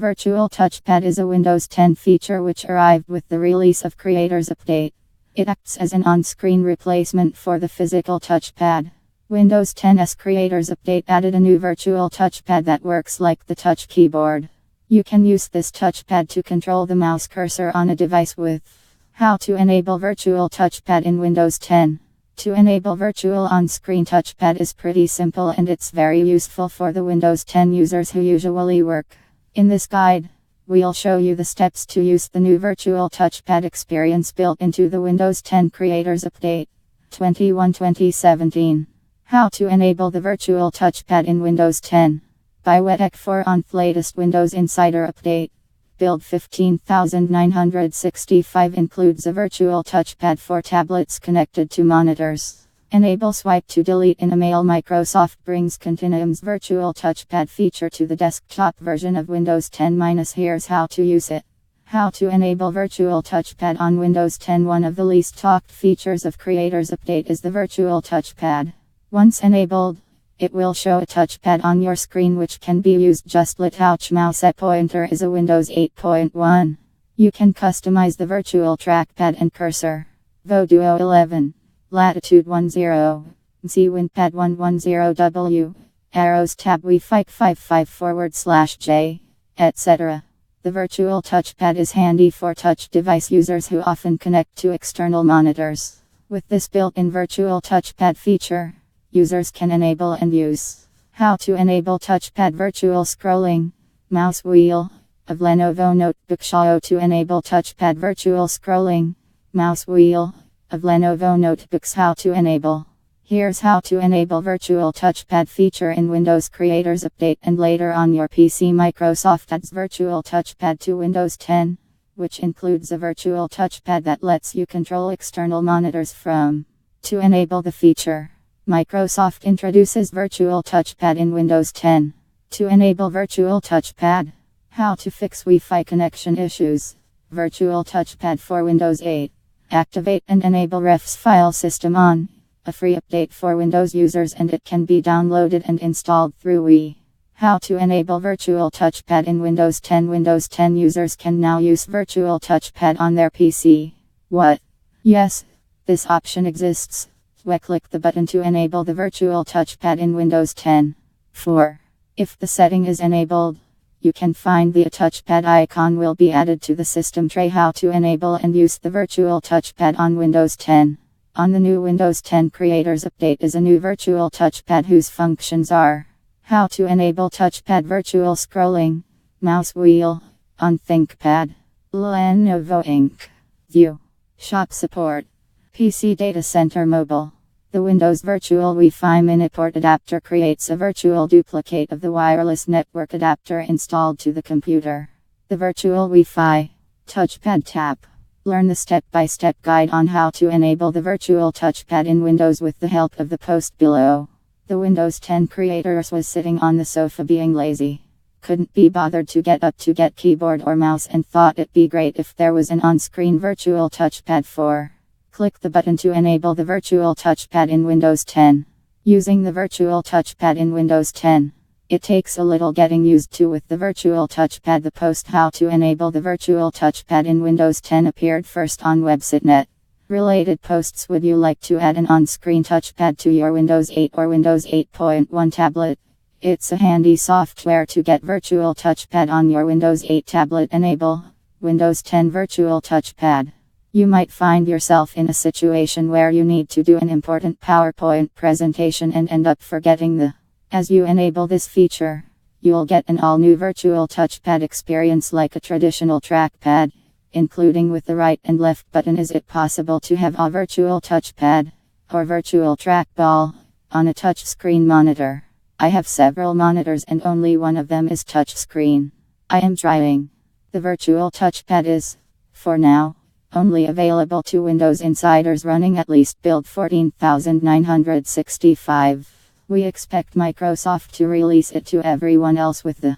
Virtual Touchpad is a Windows 10 feature which arrived with the release of Creators Update. It acts as an on-screen replacement for the physical touchpad. Windows 10's Creators Update added a new virtual touchpad that works like the touch keyboard. You can use this touchpad to control the mouse cursor on a device with. How to enable virtual touchpad in Windows 10. To enable virtual on-screen touchpad is pretty simple and it's very useful for the Windows 10 users who usually work. In this guide, we'll show you the steps to use the new virtual touchpad experience built into the Windows 10 Creators Update 21-2017. How to enable the virtual touchpad in Windows 10. By WETEC 4 on latest Windows Insider Update. Build 15965 includes a virtual touchpad for tablets connected to monitors. Enable swipe to delete in a mail. Microsoft brings Continuum's virtual touchpad feature to the desktop version of Windows 10. Here's how to use it. How to enable virtual touchpad on Windows 10. One of the least talked features of Creators Update is the virtual touchpad. Once enabled, it will show a touchpad on your screen which can be used just like touch mouse. A pointer is a Windows 8.1. You can customize the virtual trackpad and cursor. Voduo 11. Latitude 10. C WinPad 110W. Arrows tab Wi-Fi 55/J, etc. The virtual touchpad is handy for touch device users who often connect to external monitors. With this built-in virtual touchpad feature, users can enable and use. How to enable touchpad virtual scrolling. Mouse wheel of Lenovo Notebook. How to enable touchpad virtual scrolling. Mouse wheel of Lenovo Notebooks. How to enable. Here's how to enable virtual touchpad feature in Windows Creators Update and later on your PC. Microsoft adds virtual touchpad to Windows 10, which includes a virtual touchpad that lets you control external monitors from. To enable the feature, Microsoft introduces virtual touchpad in Windows 10. To enable virtual touchpad. How to fix Wi-Fi connection issues. Virtual touchpad for Windows 8. Activate and enable refs file system on. A free update for Windows users and it can be downloaded and installed through Wii. How to enable virtual touchpad in Windows 10. Windows 10 users can now use virtual touchpad on their PC. What? Yes, this option exists. Click the button to enable the virtual touchpad in Windows 10. 4. If the setting is enabled, you can find the touchpad icon will be added to the system tray. How to enable and use the virtual touchpad on Windows 10. On the new Windows 10 Creators Update is a new virtual touchpad whose functions are. How to enable touchpad virtual scrolling. Mouse wheel on ThinkPad. Lenovo Inc. View. Shop support. PC Data Center Mobile. The Windows Virtual Wi-Fi Mini Port adapter creates a virtual duplicate of the wireless network adapter installed to the computer. The Virtual Wi-Fi Touchpad Tap. Learn the step-by-step guide on how to enable the virtual touchpad in Windows with the help of the post below. The Windows 10 creators was sitting on the sofa being lazy. Couldn't be bothered to get up to get keyboard or mouse and thought it'd be great if there was an on-screen virtual touchpad for. Click the button to enable the virtual touchpad in Windows 10. Using the virtual touchpad in Windows 10. It takes a little getting used to with the virtual touchpad. The post how to enable the virtual touchpad in Windows 10 appeared first on website.net. Related posts. Would you like to add an on-screen touchpad to your Windows 8 or Windows 8.1 tablet? It's a handy software to get virtual touchpad on your Windows 8 tablet. Enable Windows 10 virtual touchpad. You might find yourself in a situation where you need to do an important PowerPoint presentation and end up forgetting the. As you enable this feature, you'll get an all-new virtual touchpad experience like a traditional trackpad, including with the right and left button. Is it possible to have a virtual touchpad, or virtual trackball, on a touchscreen monitor? I have several monitors and only one of them is touchscreen. I am trying. The virtual touchpad is, for now, only available to Windows insiders running at least build 14965. We expect Microsoft to release it to everyone else with the